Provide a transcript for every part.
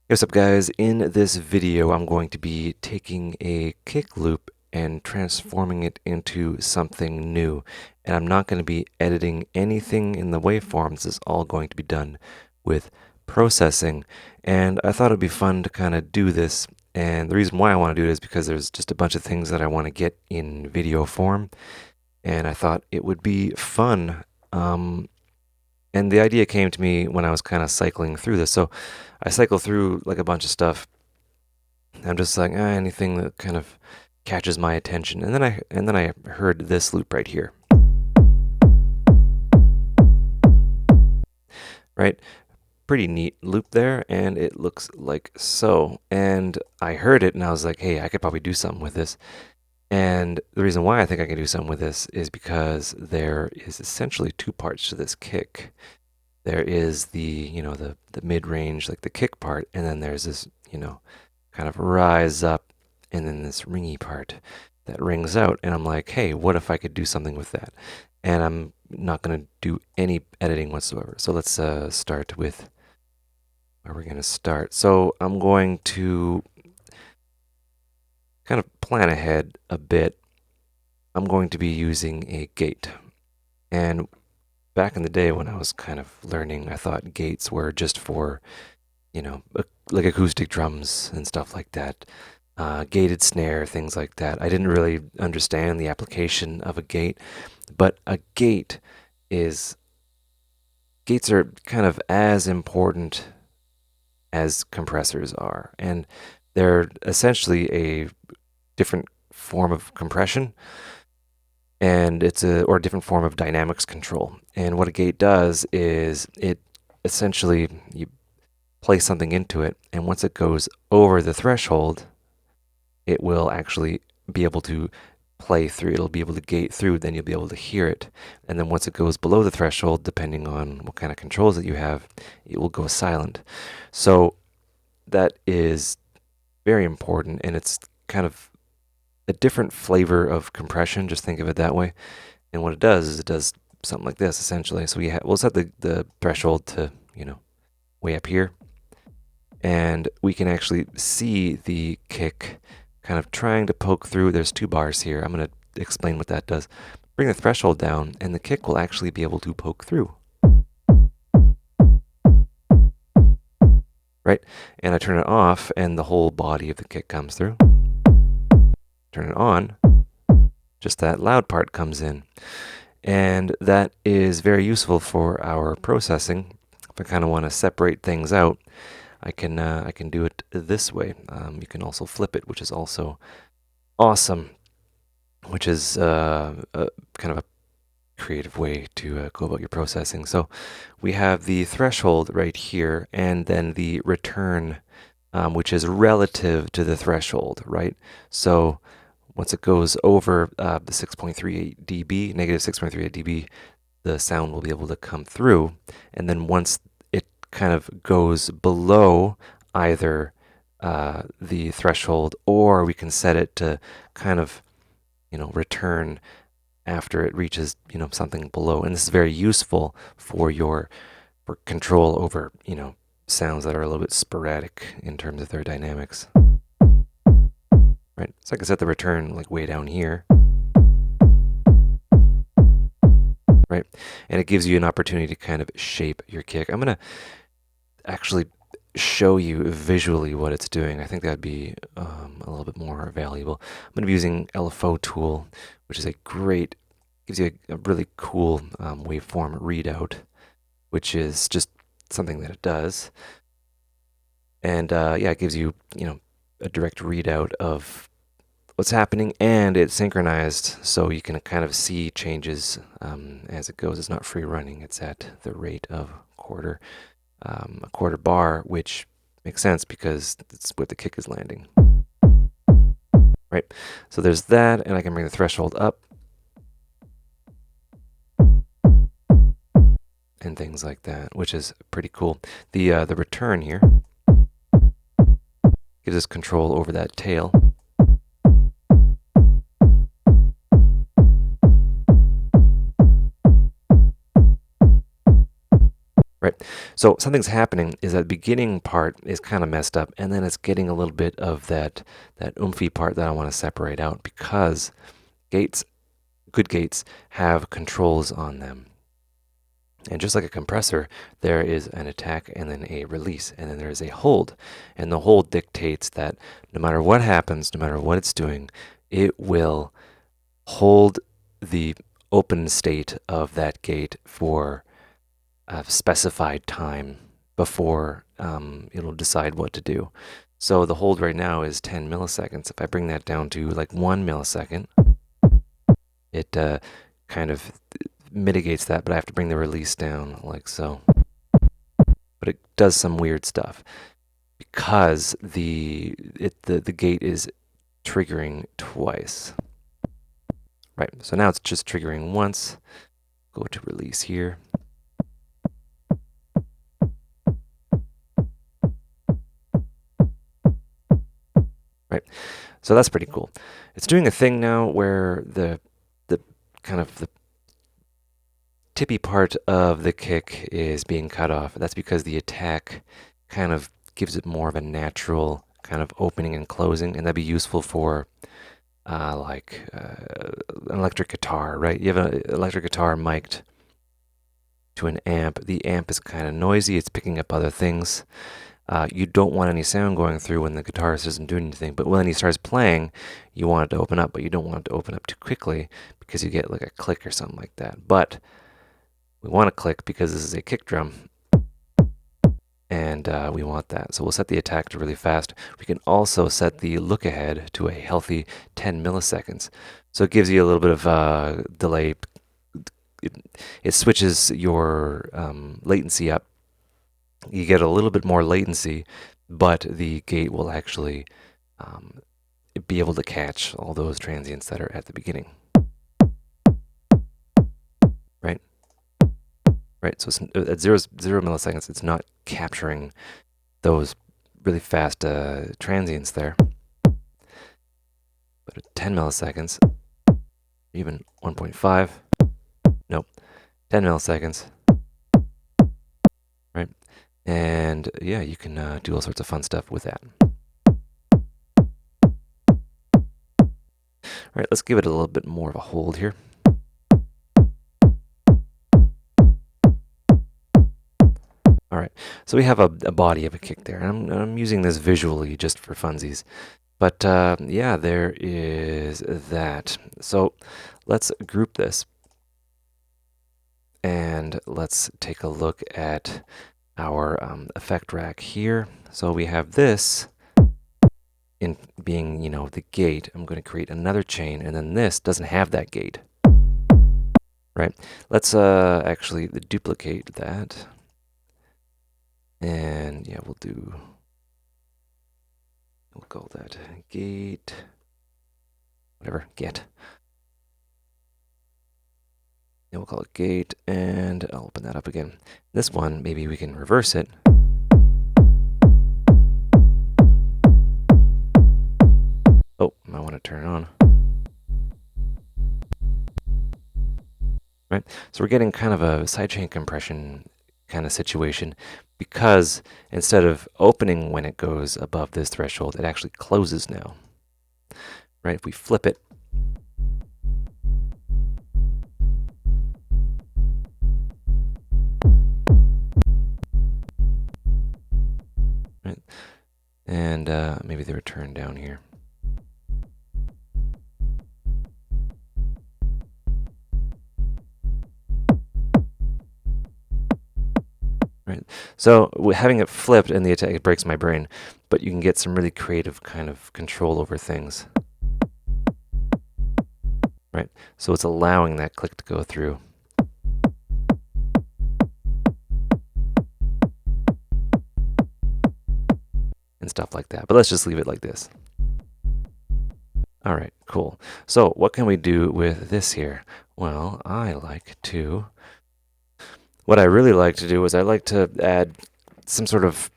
Hey, what's up, guys? In this video, I'm going to be taking a kick loop and transforming it into something new. And I'm not going to be editing anything in the waveforms. This is all going to be done with processing. And I thought it'd be fun to kind of do this. And the reason why I want to do it is because there's just a bunch of things that I want to get in video form. And I thought it would be fun. And the idea came to me when I was kind of cycling through this. So I cycle through like a bunch of stuff. I'm just like, anything that kind of catches my attention. And then I heard this loop right here. Right? Pretty neat loop there, and it looks like so. And I heard it and I was like, hey, I could probably do something with this. And the reason why I think I can do something with this is because there is essentially two parts to this kick. There is the mid-range, like the kick part, and then there's this, kind of rise up, and then this ringy part that rings out. And I'm like, hey, what if I could do something with that? And I'm not going to do any editing whatsoever. So let's start with where we're going to start. So I'm going to kind of plan ahead a bit. I'm going to be using a gate. And back in the day when I was kind of learning, I thought gates were just for, like acoustic drums and stuff like that. Gated snare, things like that. I didn't really understand the application of a gate, but gates are kind of as important as compressors are, and they're essentially a different form of compression, and or a different form of dynamics control. And what a gate does is it essentially you place something into it, and once it goes over the threshold, it will actually be able to play through. It'll be able to gate through, then you'll be able to hear it. And then once it goes below the threshold, depending on what kind of controls that you have, it will go silent. So that is very important, and it's kind of a different flavor of compression. Just think of it that way. And what it does is it does something like this, essentially. So we'll set the threshold to, way up here. And we can actually see the kick kind of trying to poke through. There's two bars here. I'm going to explain what that does. Bring the threshold down, and the kick will actually be able to poke through. Right? And I turn it off, and the whole body of the kick comes through. Turn it on, just that loud part comes in. And that is very useful for our processing. If I kind of want to separate things out, I can do it this way. You can also flip it, which is also awesome, which is kind of a creative way to go about your processing. So we have the threshold right here, and then the return, which is relative to the threshold, right? So once it goes over the 6.38 dB, negative 6.38 dB, the sound will be able to come through. And then once it kind of goes below either the threshold, or we can set it to kind of, return after it reaches, something below. And this is very useful for control over, sounds that are a little bit sporadic in terms of their dynamics. Right, so I can set the return like way down here, right? And it gives you an opportunity to kind of shape your kick. I'm gonna actually show you visually what it's doing. I think that'd be a little bit more valuable. I'm gonna be using LFO tool, which is gives you a really cool waveform readout, which is just something that it does. And yeah, it gives you, a direct readout of what's happening, and it's synchronized, so you can kind of see changes as it goes. It's not free running; it's at the rate of a quarter bar, which makes sense because it's where the kick is landing. Right. So there's that, and I can bring the threshold up, and things like that, which is pretty cool. The return here gives us control over that tail. Right. So something's happening is that beginning part is kind of messed up, and then it's getting a little bit of that oomphy part that I want to separate out because gates, good gates, have controls on them. And just like a compressor, there is an attack and then a release, and then there is a hold. And the hold dictates that no matter what happens, no matter what it's doing, it will hold the open state of that gate for a specified time before it'll decide what to do. So the hold right now is 10 milliseconds. If I bring that down to like 1 millisecond, it kind of mitigates that, but I have to bring the release down like so. But it does some weird stuff because the gate is triggering twice. Right, so now it's just triggering once. Go to release here. Right, so that's pretty cool. It's doing a thing now where the kind of the tippy part of the kick is being cut off. That's because the attack kind of gives it more of a natural kind of opening and closing, and that'd be useful for like an electric guitar, right? You have an electric guitar mic'd to an amp. The amp is kind of noisy. It's picking up other things. You don't want any sound going through when the guitarist isn't doing anything, but when he starts playing, you want it to open up, but you don't want it to open up too quickly because you get like a click or something like that. But we want to click because this is a kick drum, and we want that. So we'll set the attack to really fast. We can also set the look ahead to a healthy 10 milliseconds. So it gives you a little bit of delay. It switches your latency up. You get a little bit more latency, but the gate will actually be able to catch all those transients that are at the beginning. Right? Right, so at zero milliseconds, it's not capturing those really fast transients there. But at 10 milliseconds, even 1.5, nope, 10 milliseconds, right? And yeah, you can do all sorts of fun stuff with that. All right, let's give it a little bit more of a hold here. All right, so we have a body of a kick there. I'm using this visually just for funsies. But yeah, there is that. So let's group this. And let's take a look at our effect rack here. So we have this in being, you know, the gate. I'm going to create another chain, and then this doesn't have that gate. Right? Let's actually duplicate that. And yeah, we'll call that gate, whatever, get. And we'll call it gate, and I'll open that up again. This one, maybe we can reverse it. Oh, I want to turn it on. Right, so we're getting kind of a sidechain compression kind of situation because instead of opening when it goes above this threshold, it actually closes now. Right, if we flip it, right, and maybe the return down here. Right. So having it flipped in the attack, it breaks my brain, but you can get some really creative kind of control over things. Right. So it's allowing that click to go through. And stuff like that. But let's just leave it like this. All right, cool. So what can we do with this here? Well, what I really like to do is I like to add some sort of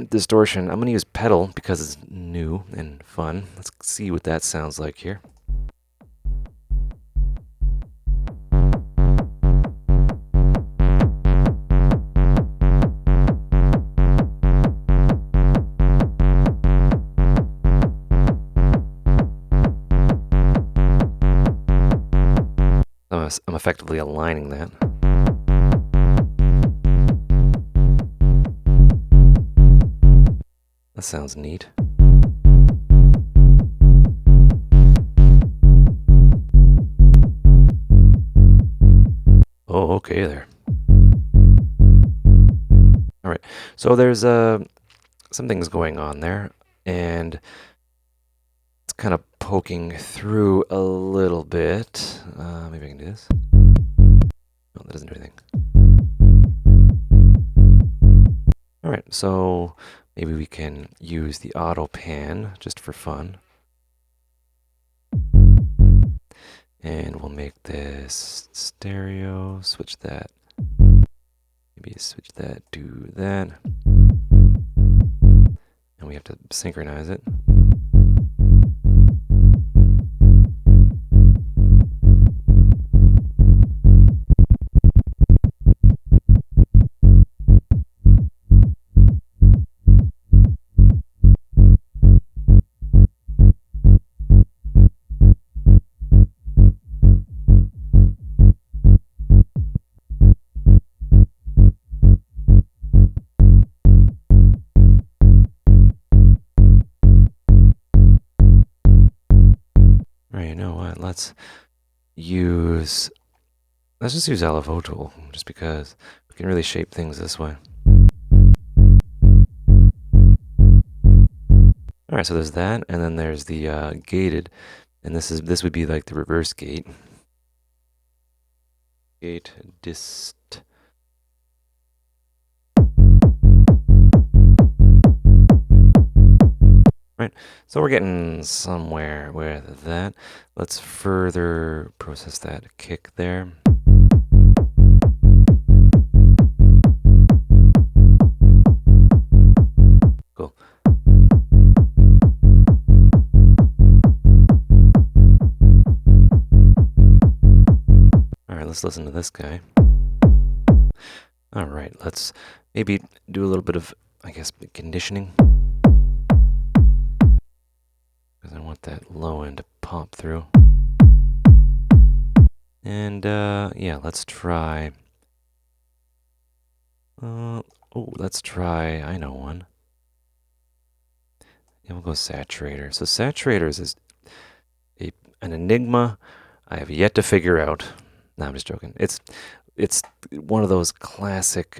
distortion. I'm going to use pedal because it's new and fun. Let's see what that sounds like here. I'm effectively aligning that. That sounds neat. Oh, okay there. All right, so there's some things going on there, and it's kind of poking through a little bit. Maybe I can do this. No, that doesn't do anything. All right, so maybe we can use the auto pan just for fun. And we'll make this stereo, switch that. Maybe switch that to that. And we have to synchronize it. Right, you know what? Let's just use LFO tool, just because we can really shape things this way. All right, so there's that, and then there's the gated, and this would be like the reverse gate. Gate dist. Right, so we're getting somewhere with that. Let's further process that kick there. Cool. All right, let's listen to this guy. All right, let's maybe do a little bit of, I guess, conditioning. Because I want that low end to pop through. And yeah, let's try. Let's try. I know one. Yeah, we'll go saturator. So saturators is an enigma I have yet to figure out. No, I'm just joking. It's one of those classic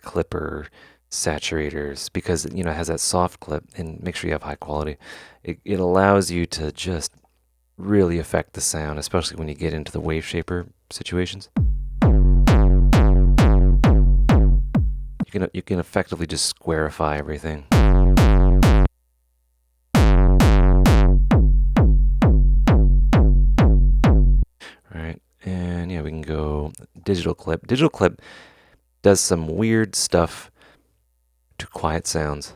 clipper saturators because it has that soft clip, and make sure you have high quality. It allows you to just really affect the sound, especially when you get into the wave shaper situations. You can effectively just squarify everything. All right, and yeah, we can go digital clip. Digital clip does some weird stuff to quiet sounds.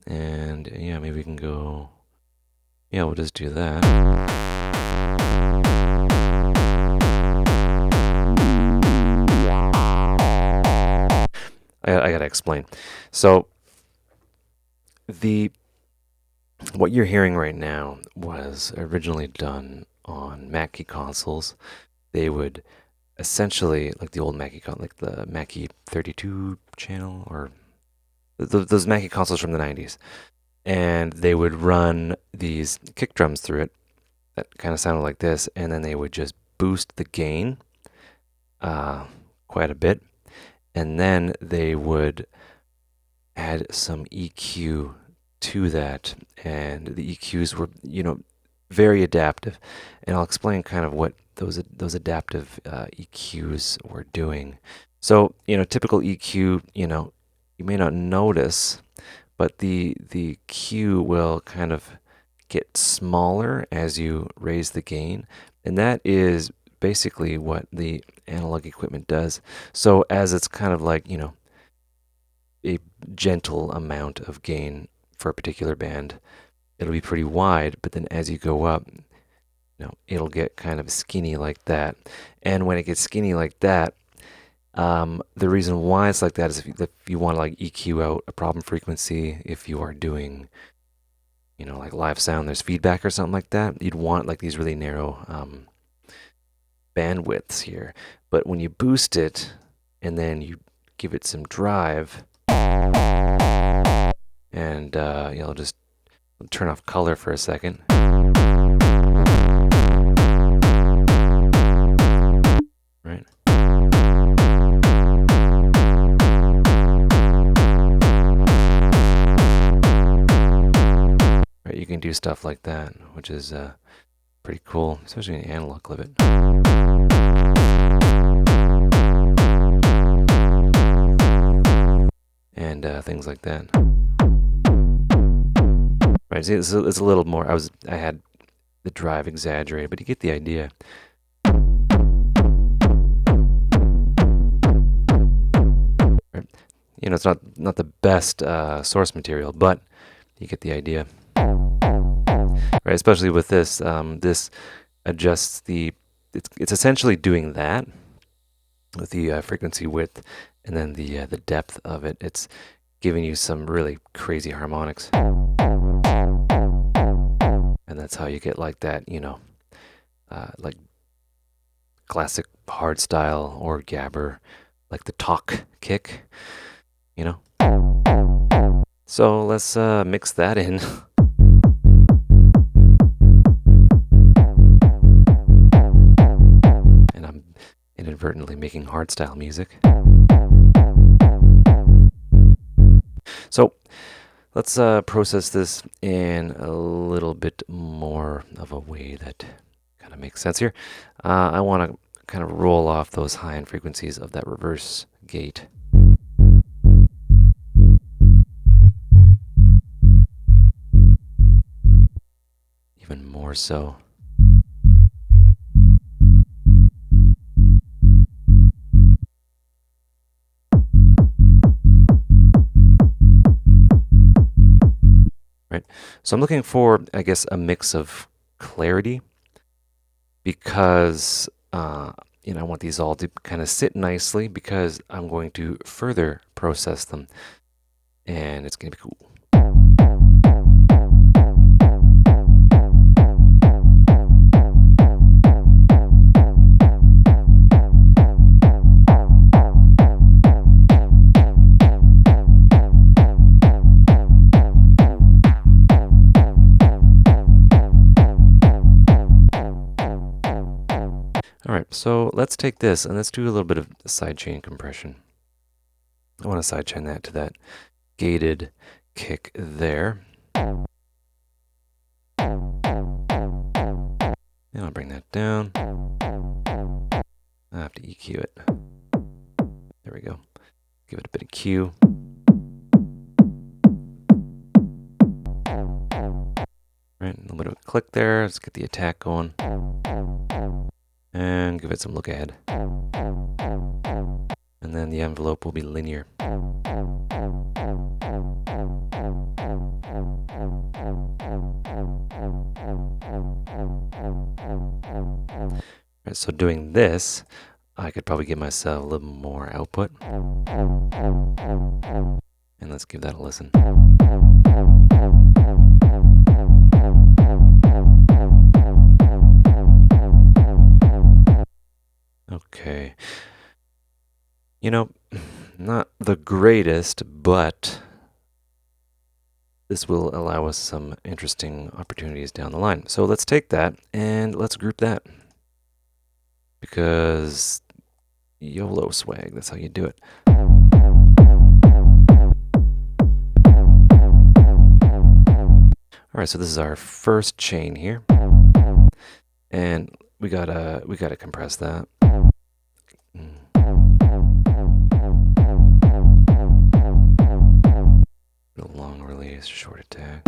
And yeah, maybe we can go. Yeah, we'll just do that. I gotta explain. So what you're hearing right now was originally done on Mackie consoles. They would essentially, like the old Mackie like the Mackie 32 channel, or those Mackie consoles from the 90s, and they would run these kick drums through it that kind of sounded like this, and then they would just boost the gain quite a bit, and then they would add some EQ to that, and the EQs were very adaptive, and I'll explain kind of what those adaptive EQs were doing. So typical EQ, you may not notice, but the Q will kind of get smaller as you raise the gain, and that is basically what the analog equipment does. So as it's kind of like a gentle amount of gain for a particular band, it'll be pretty wide, but then as you go up, it'll get kind of skinny like that. And when it gets skinny like that, the reason why it's like that is if you want to like EQ out a problem frequency, if you are doing like live sound, there's feedback or something like that. You'd want like these really narrow bandwidths here. But when you boost it and then you give it some drive, and just turn off color for a second. Right. Right, you can do stuff like that, which is pretty cool, especially in analog clip it. And things like that. Right, see, it's a little more. I had the drive exaggerated, but you get the idea. Right. It's not the best source material, but you get the idea. Right, especially with this. This adjusts the. It's essentially doing that with the frequency width, and then the depth of it. It's giving you some really crazy harmonics, and that's how you get like that. Like classic hardstyle or gabber, like the talk kick. So let's mix that in. And I'm inadvertently making hardstyle music. So let's process this in a little bit more of a way that kind of makes sense here. I want to kind of roll off those high-end frequencies of that reverse gate. Even more so. Right. So I'm looking for, I guess, a mix of clarity, because I want these all to kind of sit nicely, because I'm going to further process them, and it's going to be cool. All right, so let's take this and let's do a little bit of sidechain compression. I want to sidechain that to that gated kick there. And I'll bring that down. I have to EQ it. There we go. Give it a bit of Q. Right, a little bit of a click there. Let's get the attack going. And give it some look ahead. And then the envelope will be linear. Right, so doing this, I could probably give myself a little more output. And let's give that a listen. Okay. Not the greatest, but this will allow us some interesting opportunities down the line. So let's take that and let's group that. Because YOLO swag, that's how you do it. All right, so this is our first chain here. And we gotta compress that. Long release, short attack.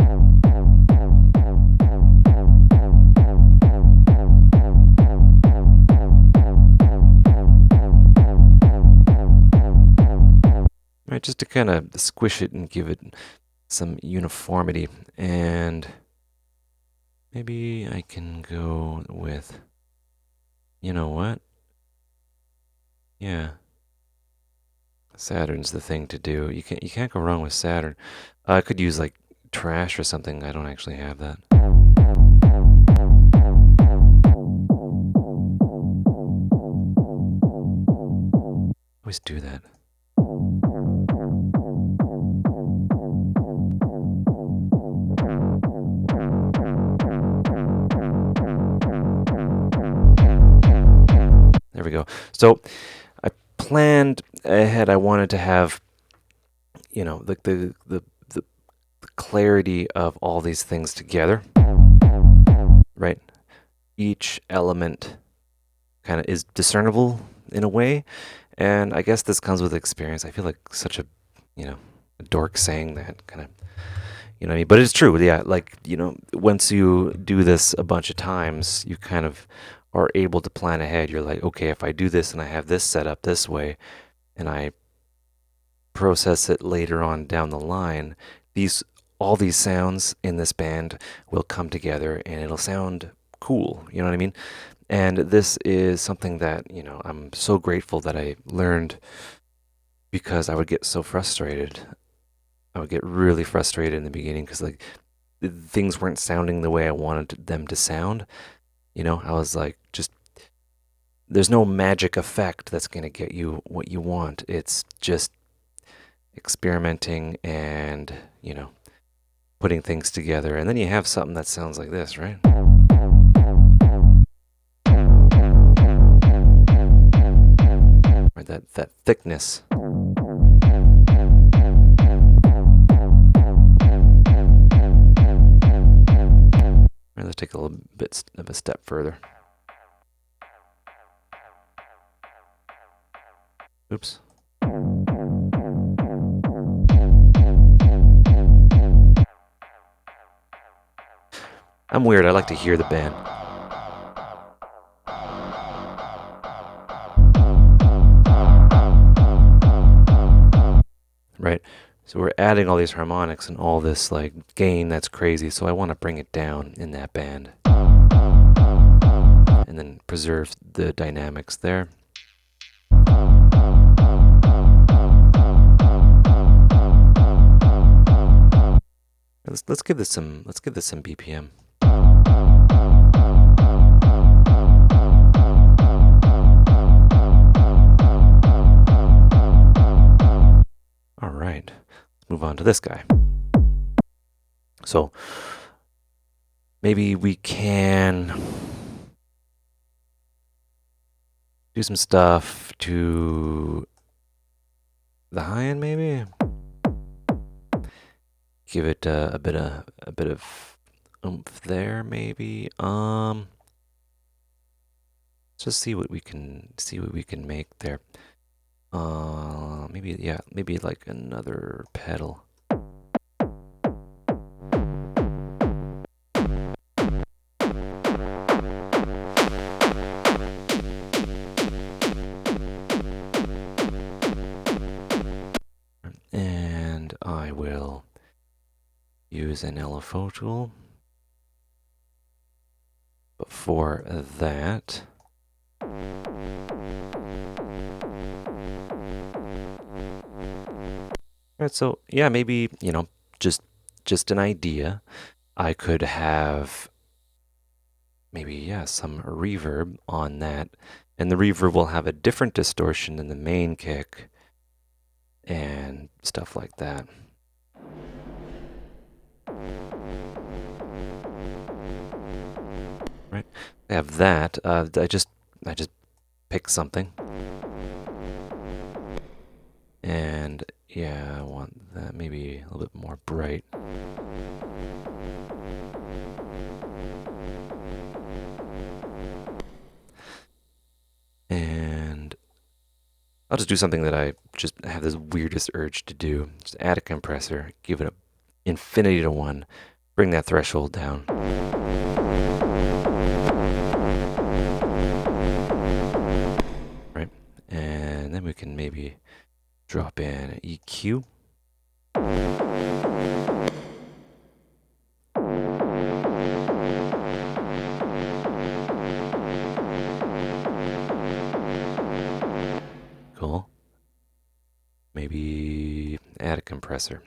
Right, just to kind of squish it and give it some uniformity. And maybe I can go with, you know what? Yeah. Saturn's the thing to do. You can't go wrong with Saturn. I could use like trash or something. I don't actually have that. Always do that. There we go. So I planned ahead. I wanted to have, the clarity of all these things together, right? Each element kind of is discernible in a way, and I guess this comes with experience. I feel like such a dork saying that kind of, you know what I mean? But it's true, yeah. Like, once you do this a bunch of times, you kind of are able to plan ahead. You're like, okay, if I do this and I have this set up this way, and I process it later on down the line, these all these sounds in this band will come together and it'll sound cool. You know what I mean? And this is something that, I'm so grateful that I learned because I would get so frustrated. I would get really frustrated in the beginning because like things weren't sounding the way I wanted them to sound. I was like, just there's no magic effect that's going to get you what you want. It's just experimenting and, putting things together. And then you have something that sounds like this, right? Or that thickness. Let's take a little bit of a step further. Oops. I'm weird. I like to hear the band. Right? So we're adding all these harmonics and all this like gain that's crazy. So I want to bring it down in that band. And then preserve the dynamics there. Let's give this some BPM. All right, let's move on to this guy. So maybe we can do some stuff to the high end, maybe. Give it a bit of oomph there, maybe. Let's just see what we can make there. Maybe like another pedal. And I will use an LFO tool. But for that, right, so yeah, maybe, just an idea. I could have maybe, some reverb on that. And the reverb will have a different distortion than the main kick and stuff like that. Right? I have that. I just pick something. And yeah, I want that maybe a little bit more bright. And I'll just do something that I just have this weirdest urge to do. Just add a compressor, give it an infinity to 1, bring that threshold down. Right? And then we can maybe drop in an EQ. Cool. Maybe add a compressor.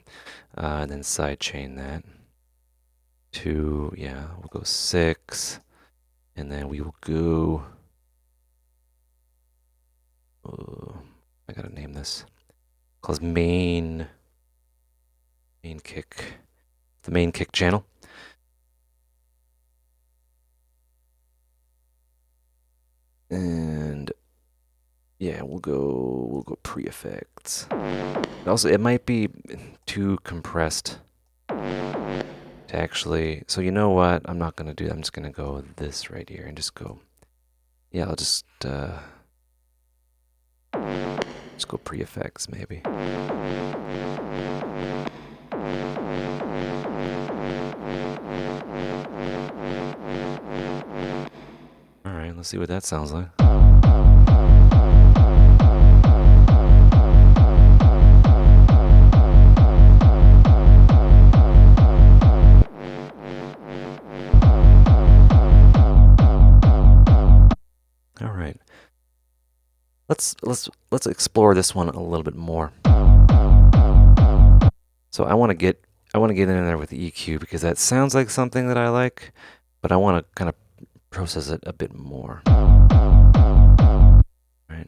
And then sidechain that to, yeah, we'll go 6. And then we will go, I gotta name this. Called main kick. The main kick channel. And yeah, we'll go pre-effects. Also, it might be too compressed to actually, so you know what? I'm not gonna do that. I'm just gonna go with this right here and just go, yeah, I'll just go pre-effects maybe. All right, let's see what that sounds like. All right. Let's explore this one a little bit more. So I want to get in there with the EQ because that sounds like something that I like, but I want to kind of process it a bit more. Right.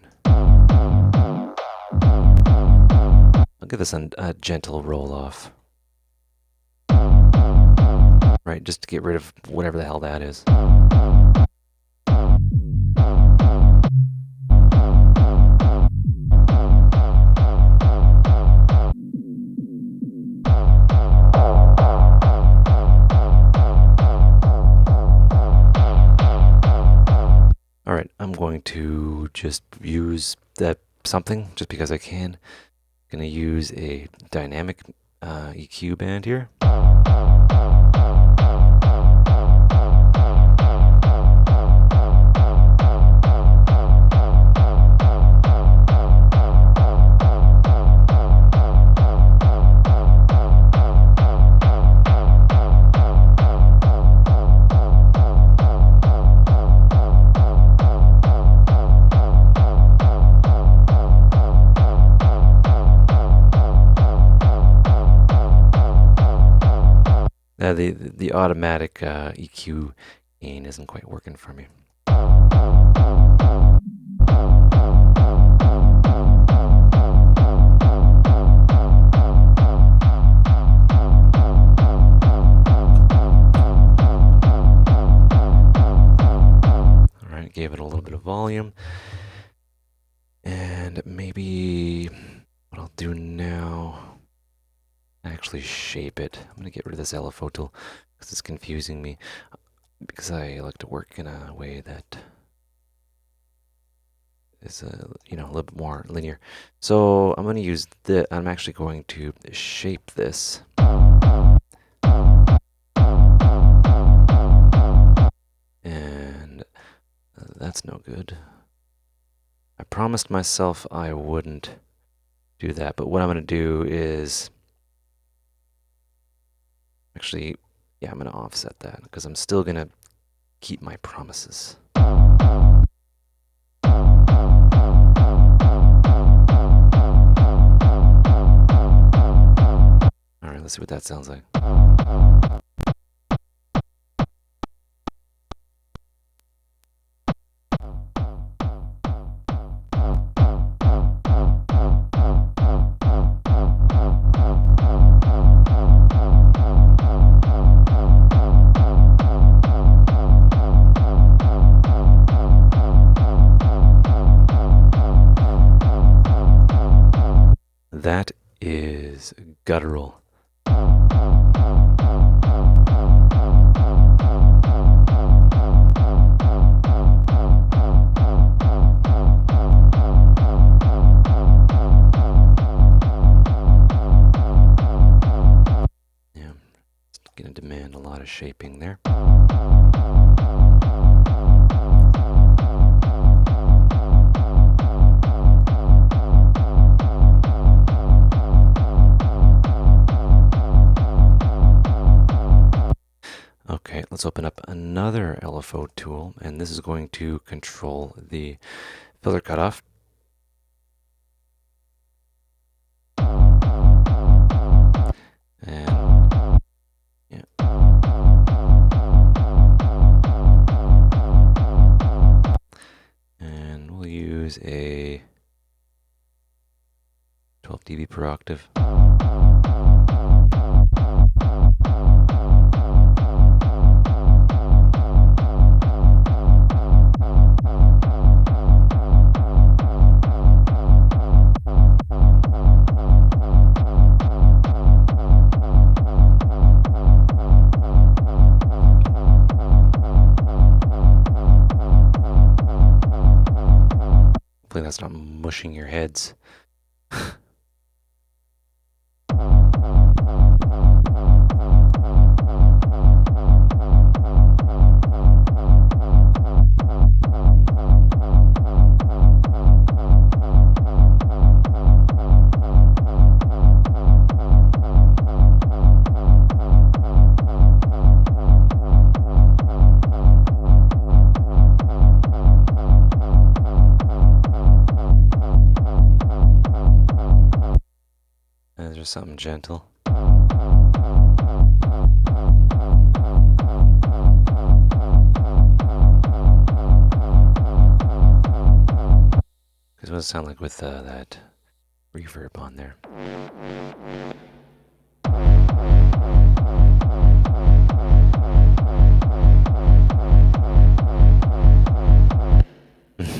I'll give this a gentle roll off. Right, just to get rid of whatever the hell that is. All right, I'm going to just use that something just because I can. I'm going to use a dynamic EQ band here. The automatic EQ gain isn't quite working for me. All right, gave it a little bit of volume. And maybe what I'll do now, actually shape it. I'm going to get rid of this LFO tool because it's confusing me, because I like to work in a way that is a little bit more linear. So I'm going to use I'm actually going to shape this. And that's no good. I promised myself I wouldn't do that, but what I'm going to do is actually, yeah, I'm going to offset that because I'm still going to keep my promises. All right, let's see what that sounds like. That is guttural. Yeah, it's going to demand a lot of shaping there. Okay, let's open up another LFO tool, and this is going to control the filter cutoff. per octave. Hopefully that's not mushing your heads. There's something gentle. Because what does it sound like with that reverb on there?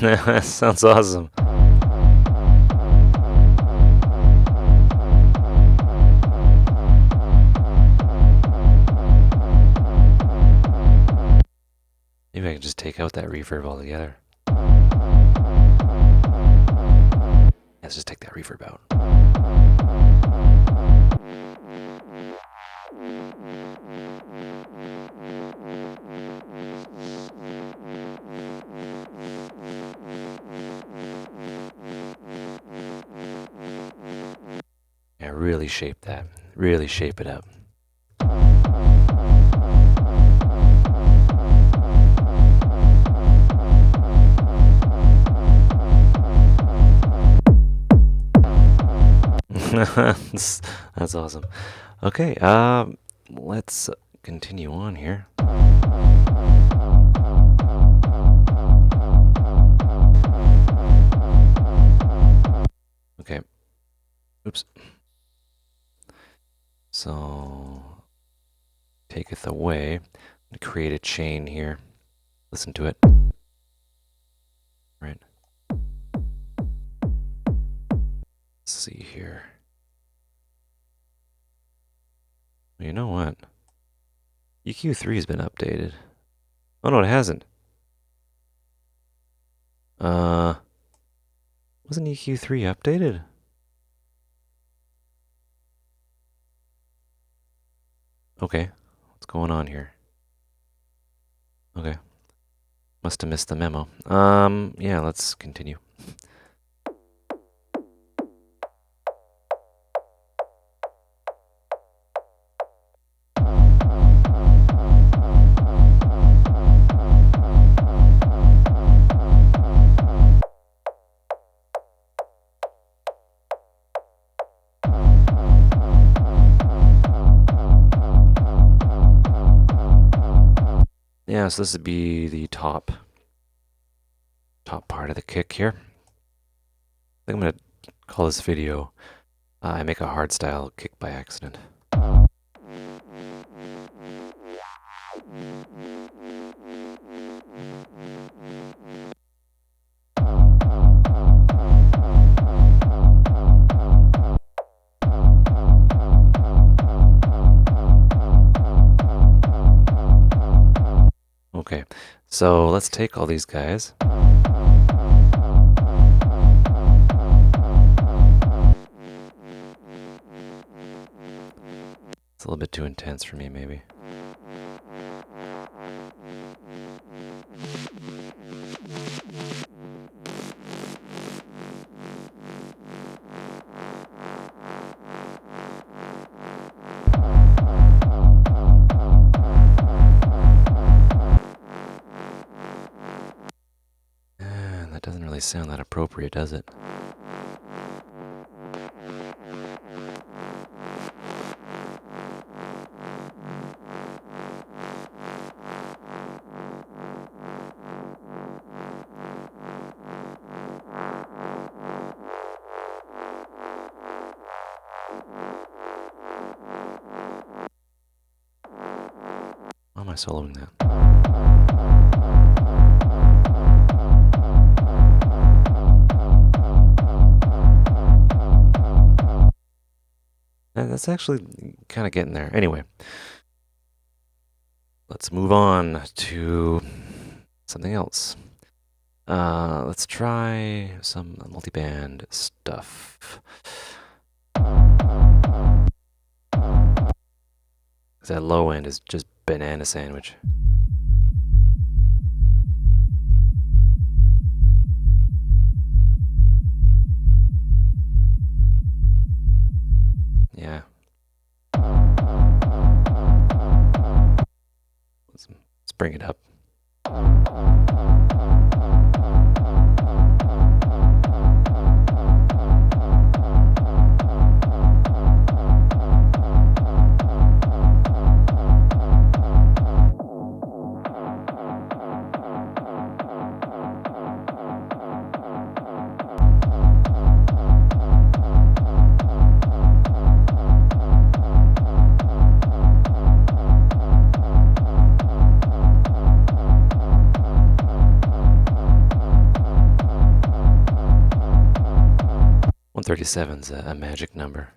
That sounds awesome. Maybe I can just take out that reverb altogether. Let's just take that reverb out. Yeah, really shape that. Really shape it up. That's awesome. Okay, let's continue on here. Okay. Oops. So, taketh away. Create a chain here. Listen to it. Right. Let's see here. You know what? EQ3 has been updated. Oh no, it hasn't. Wasn't EQ3 updated? Okay, what's going on here? Okay. Must have missed the memo. Yeah, let's continue. Yeah, so this would be the top part of the kick here. I think I'm gonna call this video I make a hardstyle kick by accident. Okay, so let's take all these guys. It's a little bit too intense for me, maybe. That doesn't really sound that appropriate, does it? am I soloing that? That's actually kind of getting there. Anyway, let's move on to something else. Let's try some multiband stuff. That low end is just banana sandwich. Yeah. Let's bring it up. .137's a magic number.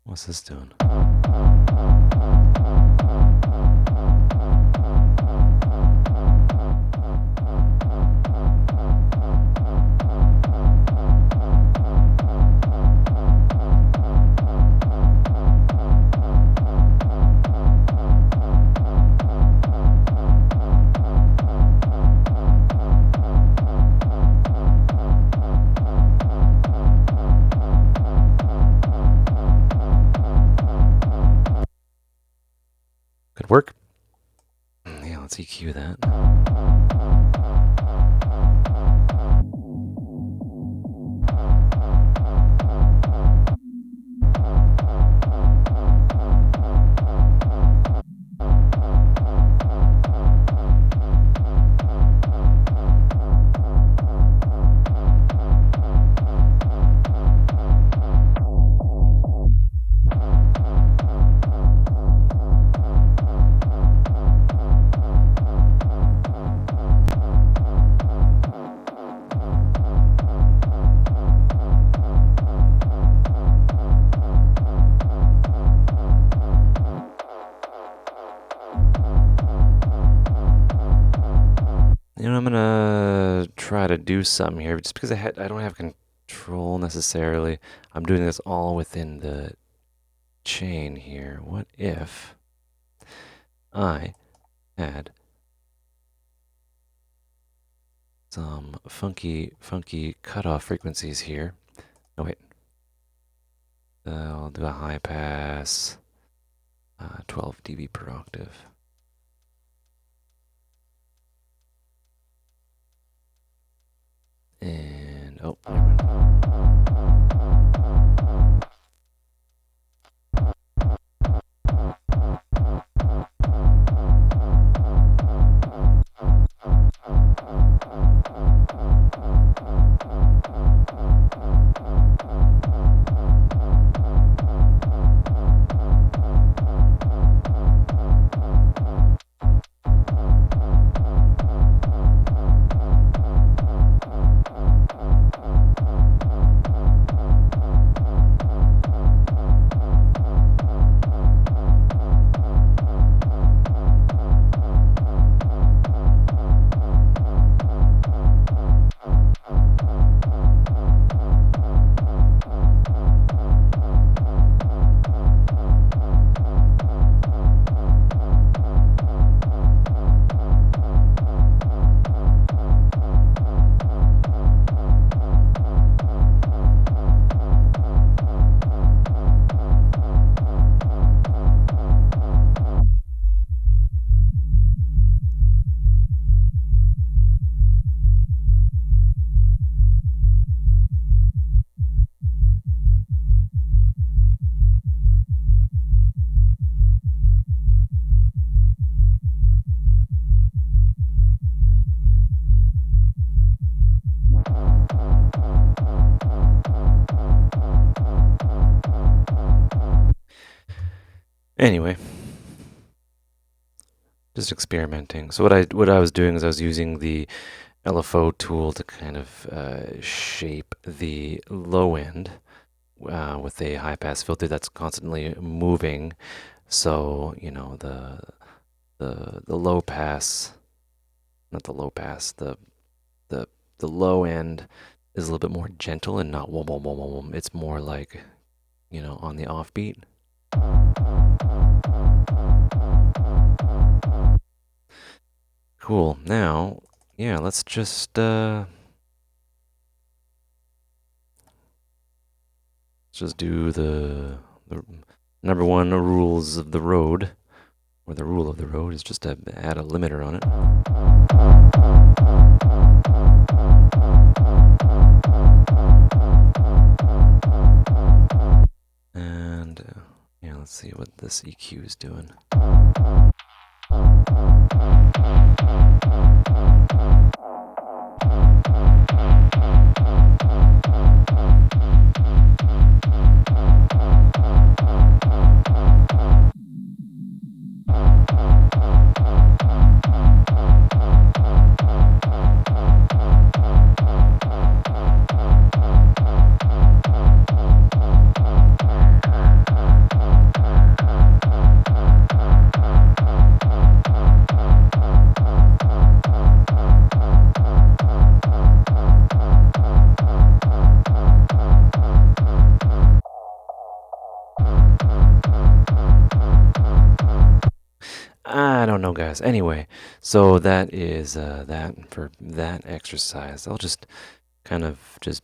What's this doing? Could work. Yeah, let's EQ that. You know, I'm gonna try to do something here, just because I don't have control necessarily. I'm doing this all within the chain here. What if I had some funky cutoff frequencies here? Oh wait, I'll do a high pass, 12 dB per octave. And, oh, Anyway, just experimenting. So what I was doing is I was using the LFO tool to kind of shape the low end with a high pass filter that's constantly moving. So you know the low pass, not the low pass, the the low end is a little bit more gentle and not wom wom wom wom wom. It's more like, you know, on the offbeat. Cool. Now, yeah, let's just do the number one rules of the road, or the rule of the road is just to add a limiter on it. And yeah, let's see what this EQ is doing. I don't know, guys. Anyway, so that is that for that exercise. I'll just kind of just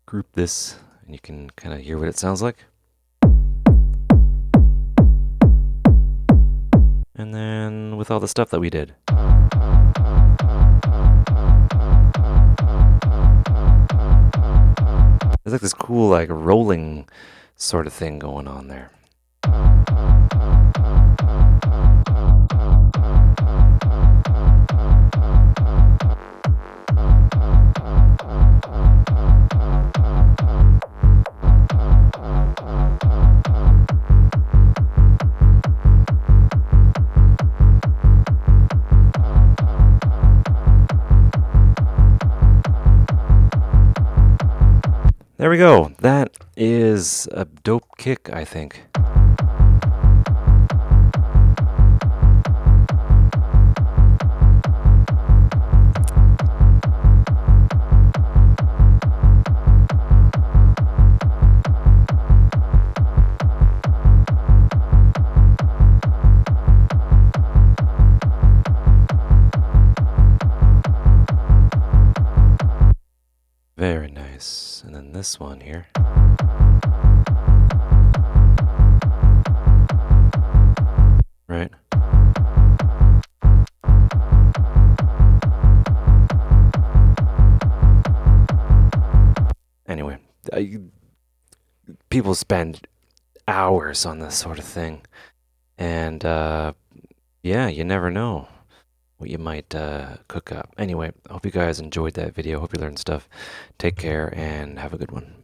group this, and you can kind of hear what it sounds like. And then with all the stuff that we did. There's like this cool, like, rolling sort of thing going on there. There we go. That is a dope kick, I think. Very nice. And then this one here. Right. Anyway, people spend hours on this sort of thing. And yeah, you never know what you might cook up. Anyway, I hope you guys enjoyed that video. Hope you learned stuff. Take care and have a good one.